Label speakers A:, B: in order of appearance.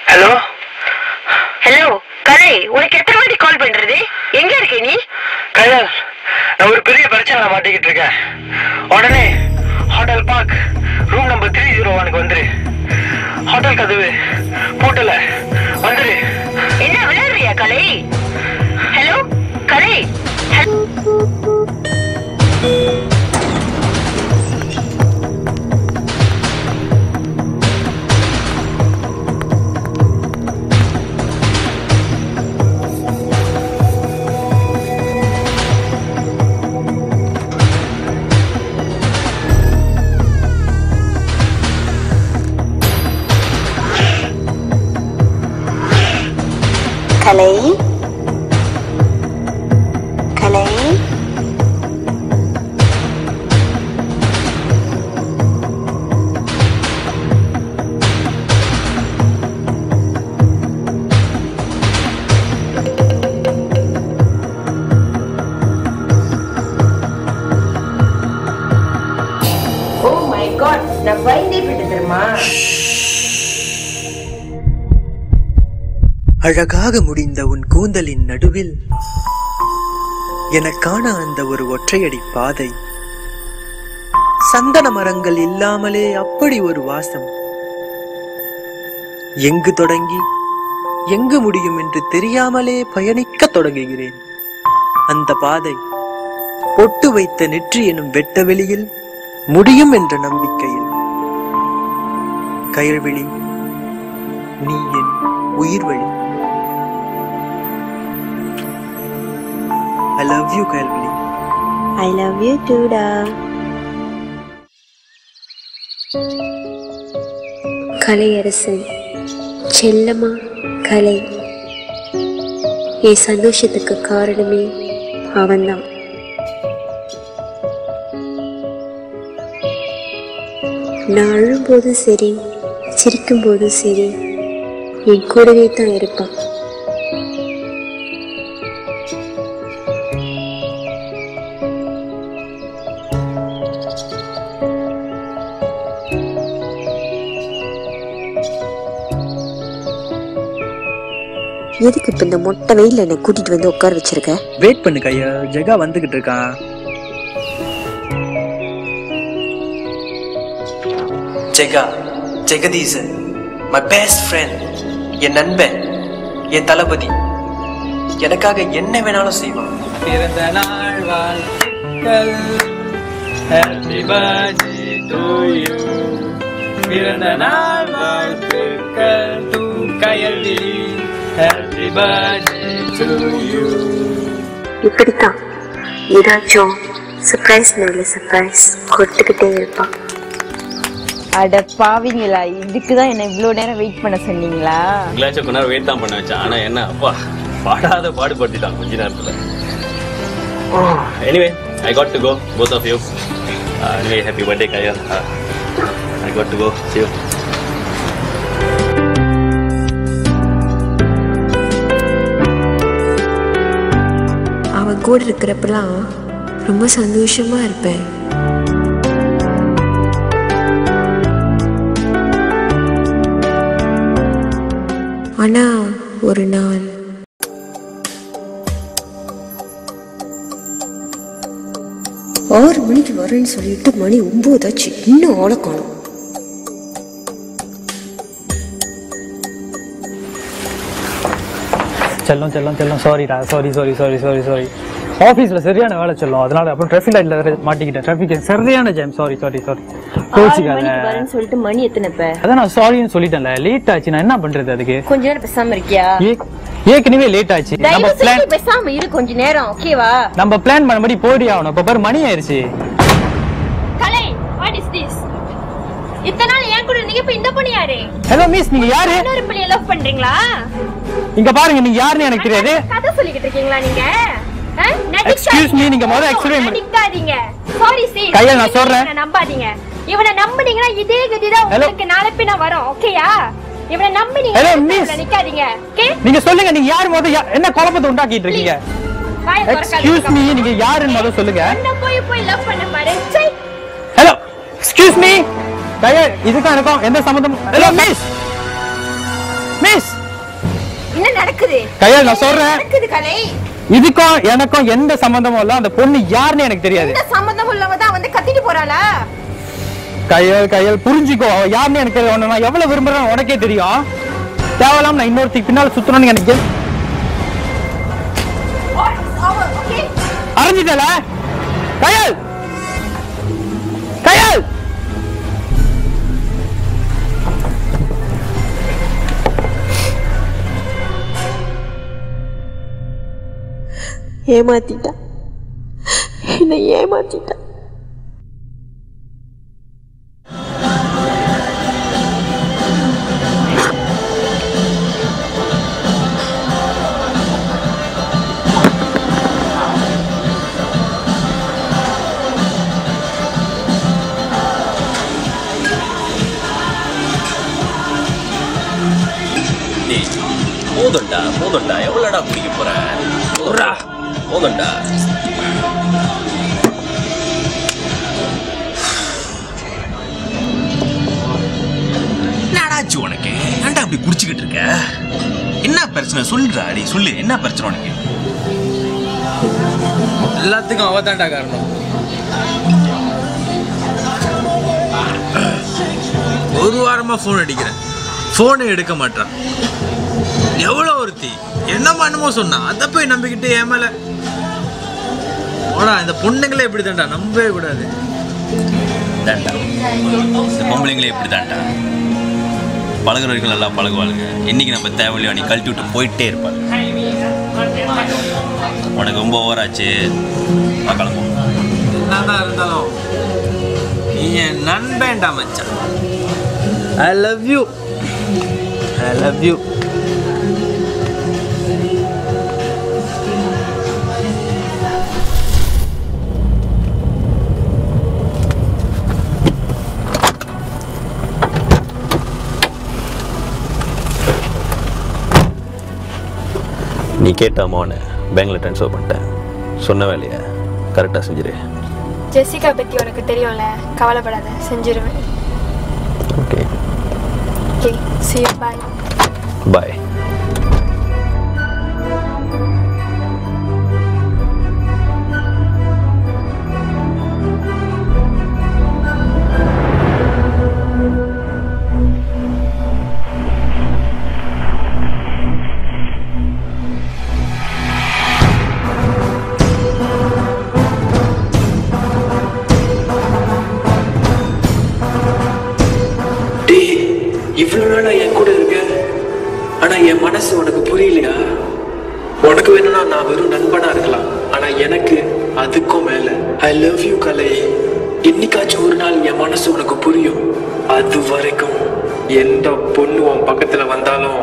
A: Hello hello கலை, உனக்கு எத்தனை வாட்டி கால் பண்றது? எங்க இருக்க நீ? கயல், நான் ஒரு பெரிய பிரச்சனை மாட்டிக்கிட்டு இருக்கேன். உடனே ஹோட்டல் பார்க் ரூம் நம்பர் 301 வந்துரு. ஹோட்டல் கதவு பூட்டல, வந்துரு. என்ன விளையாடுறியா Kalai? Hello Kalai.
B: Kalai, Kalai,
A: oh my God, நான் பயந்தே போயிட்டு தெரியுமா?
C: அழகாக முடிந்த உன் கூந்தலின் நடுவில் எனக்கான அந்த ஒரு ஒற்றையடி பாதை, சந்தன மரங்கள் இல்லாமலே அப்படி ஒரு வாசம். எங்கு தொடங்கி எங்கு முடியும் என்று தெரியாமலே பயணிக்க தொடங்குகிறேன். அந்த பாதை பொட்டு வைத்த நெற்றி எனும் வெட்ட வெளியில் முடியும் என்ற நம்பிக்கையில். கயல்விழி, நீ என் உயிர் வழி. I love you, Kalvili.
B: I love you too, da.
D: Kalaiyarasan, செல்லம்மா கலை, என் சந்தோஷத்துக்கு காரணமே அவன்தான். நான் அழும்போதும் சரி, சிரிக்கும் போதும் சரி, என் கூடவே தான் இருப்பான்.
B: எதுக்கு இப்ப இந்த மொட்டை வெயில என்னை கூட்டிட்டு வந்து உட்கார வச்சிருக்க?
C: வெயிட் பண்ணு கையா, ஜெகா வந்துகிட்டு இருக்கான். Jega, Jagadeesan, my best friend, என் நண்பன், என் தளபதி, எனக்காக என்ன வேணாலும் செய்வான்.
E: பிறந்த நாள் வாழ்த்துக்கள், happy birthday to you. பிறந்த நாள் வாழ்த்துக்கள் to Kayalvizhi, happy birthday to you.
D: இப்படித்தான் ஏதாச்சும் சர்ப்ரைஸ் மேல சர்ப்ரைஸ் கொடுத்துக்கிட்டே இருப்பான்.
F: அட பாவிங்களா, இதுக்குதான் என்ன இவ்வளவு நேரம் வெயிட் பண்ண சொன்னீங்களா?
G: கொஞ்ச நேரம் வெயிட் தான் பண்ண வச்சேன். ஆனா என்ன அப்பா பாடாத பாடுபடுத்திட்டான் கொஞ்ச நேரத்துல. Anyway, I got to go, both of you. Anyway, happy birthday Kayal. I got to go. See you.
D: அவன் கூட இருக்கிறப்பெல்லாம் ரொம்ப சந்தோஷமா இருப்பேன். ஆனா ஒரு நாள்
B: 6 மணிக்கு வரேன்னு சொல்லிட்டு மணி 9 ஆச்சு, இன்னும் ஆளை காணோம்.
E: செல்லம் செல்லம் செல்லம், சாரிடா, sorry sorry sorry sorry sorry. ஆஃபீஸில் சரியான வேலை செல்லும், அதனால அப்புறம் டிராஃபிக் லைட்ல மாட்டிக்கிட்டேன். டிராஃபிக் சரியான ஜாம். Sorry sorry sorry.
F: வரேன்னு சொல்லிட்டு மணி எத்தனை இப்ப?
E: அதான் நான் சாரின்னு சொல்லிட்டேன்ல, லேட் ஆச்சு. நான் என்ன பண்றது அதுக்கு?
F: கொஞ்ச நேரம் பேசாம இருக்கியா?
E: ஏற்கனவே லேட் ஆச்சு. நம்ம பிளான்
F: பேசாம இரு கொஞ்ச நேரம், ஓகேவா?
E: நம்ம பிளான் பண்ணபடி போடி ஆகணும். இப்ப பாரு மணி ஆயிருச்சு.
F: கலை, வாட் இஸ் திஸ்? இத்தனை நாள் ஏன் கூட நீங்க இப்ப இந்த பொண்ணு யாரு?
E: ஹலோ மிஸ், நீங்க யாரு?
F: இன்னொரு பொண்ணு லவ் பண்றீங்களா?
E: இங்க பாருங்க, நீங்க யாருன்னு எனக்கு தெரியாது.
F: கதை சொல்லிக்கிட்டு இருக்கீங்களா நீங்க?
E: எக்ஸ்கியூஸ் மீ, நீங்க முதல்ல எக்ஸ்பிளைன்
F: பண்ணிக்காதீங்க. சாரி சீ.
E: கையா, நான் சொல்றேன்,
F: நம்பாதீங்க. இவனை நம்புனீங்கன்னா இதே கதிதான் உங்களுக்கு நாளை பின்ன வரும், ஓகேயா? இவனை நம்பினீங்க, நிக்காதீங்க. ஓகே,
E: நீங்க சொல்லுங்க, நீங்க யார் முதல்ல என்ன குழப்பத்தை உண்டாக்கிட்டு இருக்கீங்க? எக்ஸ்கியூஸ் மீ, நீங்க யாருன்னு முதல்ல சொல்லுங்க.
F: என்ன போய் லவ் பண்ண பாரு.
E: ஹலோ, எக்ஸ்கியூஸ் மீ, கயல் இதுக்கும் எனக்கும் எந்த சம்பந்தமும் ஹலோ மிஸ் மிஸ்
F: என்ன நடக்குது
E: கயல் நான் சொல்றேன்
F: நடக்குது கலை
E: இதுக்கும் எனக்கும் எந்த சம்பந்தமும் இல்ல அந்த பொண்ணு யாருன்னு எனக்கு தெரியாது
F: எந்த சம்பந்தமும் இல்லாம தான் வந்து கத்திட்டு போறாளா
E: கயல் கயல் புரிஞ்சுக்கோ அவ யாருன்னு எனக்கு தெரியும் நான் எவ்வளவு விரும்புறேன்னு உனக்கே தெரியும் தேவலாம் நான் இன்னொருத்திக்கு பின்னால சுத்தணும்னு எனக்கு அறிஞ்சிட்டல கயல் கயல்
D: ஏமாத்திட்டா என்னை ஏமாத்திட்டா
G: போதும்டா எவ்வளோடா குடிக்க போற போதும்டா என்னடாச்சு உனக்கு ஏன்டா அப்படி குடிச்சுக்கிட்டு இருக்க என்ன பிரச்சனை சொல்லுடா அடி சொல்லு என்ன பிரச்சனை உனக்கு
C: எல்லாத்துக்கும் அவதான்டா காரணம் ஒரு வாரமா போன் அடிக்கிறேன் போனை எடுக்க மாட்டான் எவ்வளவு ஒருத்தி என்னமா என்னமோ சொன்னா அதை போய் நம்பிக்கிட்டு ஏமால ஓடா இந்த பொண்ணுங்களே இப்படி தான்டா நம்பவே கூடாது
G: தான்டா இந்த பொம்பளைங்களே இப்படி தான்டா பழகுற வரைக்கும் நல்லா பழகுவாளுங்க இன்னைக்கு நம்ம தேவையில்லையோ நீ கழட்டி விட்டு போயிட்டே இருப்பாங்க உனக்கு ரொம்ப ஓவராச்சு கிளம்பும்
C: என்னதான் இருந்தாலும் நீ என் நண்பேண்டா மச்சான் ஐ லவ் யூ
G: நீ கேட்ட அம்மாவனை பேங்க்ல ட்ரான்ஸ்ஃபர் பண்ணிட்டேன் சொன்ன வேலையை கரெக்டாக செஞ்சிரு
F: ஜெசிகா பத்தி உனக்கு தெரியும்ல கவலைப்படாத செஞ்சிருவேன்
G: okay
F: okay see you bye
G: bye
C: இவ்வளவு நாளா என் கூட இருக்க ஆனா என் மனசு உனக்கு புரியலையா உனக்கு வேணும்னா நான் வெறும் நண்பனா இருக்கலாம் ஆனா எனக்கு அதுக்கும் மேல ஐ லவ் யூ கலை என்னைக்காச்சும் ஒரு நாள் என் மனசு உனக்கு புரியும் அது வரைக்கும் எந்த பொண்ணு உன் பக்கத்துல வந்தாலும்